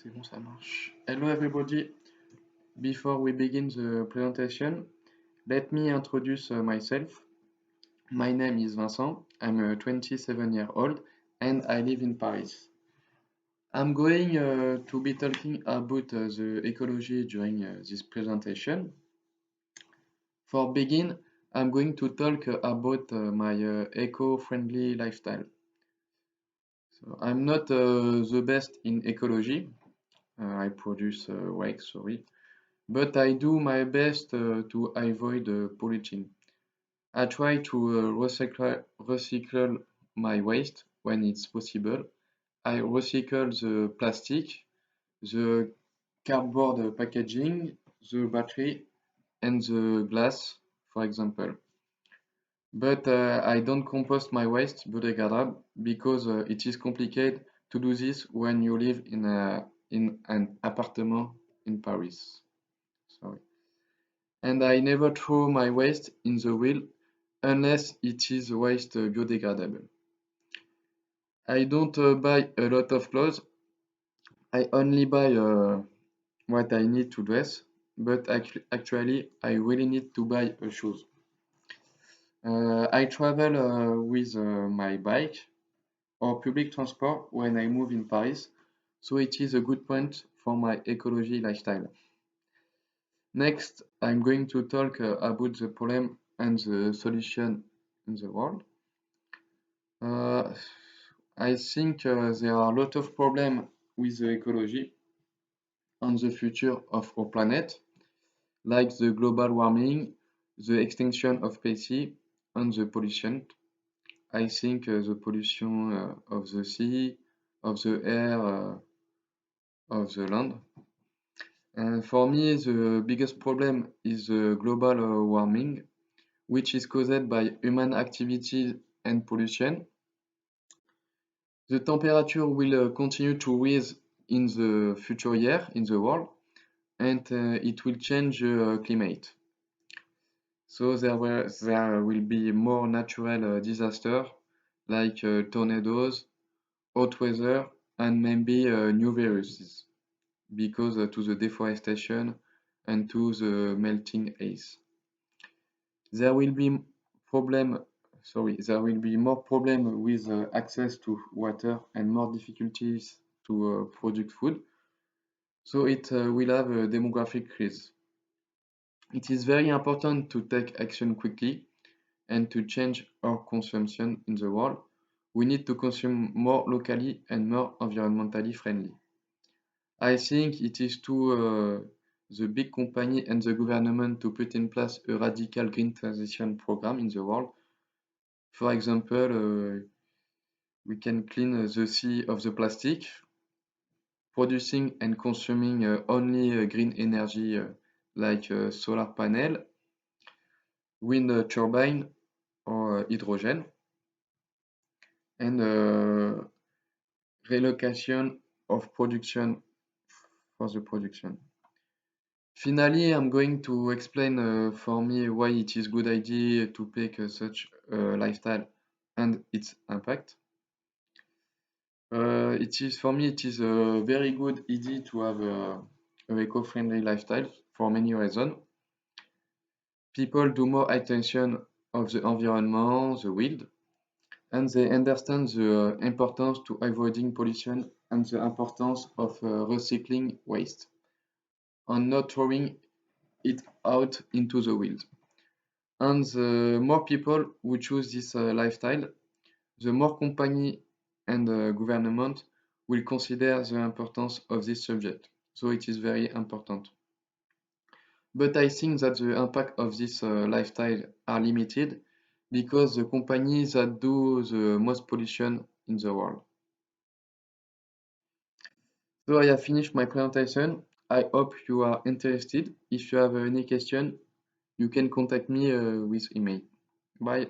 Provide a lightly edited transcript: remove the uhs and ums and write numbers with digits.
C'est bon, ça marche. Hello everybody. Before we begin the presentation, let me introduce myself. My name is Vincent. I'm a 27-year-old and I live in Paris. I'm going to be talking about the ecology during this presentation. For begin, I'm going to talk about my eco-friendly lifestyle. So I'm not the best in ecology. I produce wax, sorry. But I do my best to avoid polluting. I try to recycle my waste when it's possible. I recycle the plastic, the cardboard packaging, the battery, and the glass, for example. But I don't compost my waste biodegradable because it is complicated to do this when you live in an apartment in Paris. Sorry. And I never throw my waste in the wheel unless it is waste biodegradable. I don't buy a lot of clothes. I only buy what I need to dress, but actually I really need to buy shoes. I travel with my bike or public transport when I move in Paris, so it is a good point for my ecology lifestyle. Next, I'm going to talk about the problem and the solution in the world. Uh, I think there are a lot of problems with the ecology and the future of our planet, like the global warming, the extinction of species, and the pollution. I think the pollution of the sea, of the air, of the land. And for me, the biggest problem is the global warming, which is caused by human activities and pollution. The temperature will continue to rise in the future year in the world, and it will change the climate. So there will be more natural disaster like tornadoes, hot weather, and maybe new viruses because to the deforestation and to the melting ice. There will be there will be more problem with access to water and more difficulties to produce food. So it will have a demographic crisis. It is very important to take action quickly and to change our consumption in the world. We need to consume more locally and more environmentally friendly. I think it is to the big company and the government to put in place a radical green transition program in the world. For example, we can clean the sea of the plastic, producing and consuming only green energy like solar panel, wind turbine, or hydrogen, and relocation of production for the production. Finally, I'm going to explain for me why it is good idea to pick such a lifestyle and its impact. It is for me it is a very good idea to have a eco-friendly lifestyle for many reasons. People do more attention of the environment, the world, and they understand the importance to avoiding pollution and the importance of recycling waste and not throwing it out into the wild. And the more people who choose this lifestyle, the more company and government will consider the importance of this subject. So it is very important. But I think that the impact of this lifestyle are limited because the companies that do the most pollution in the world. So I have finished my presentation. I hope you are interested. If you have any question, you can contact me with email. Bye.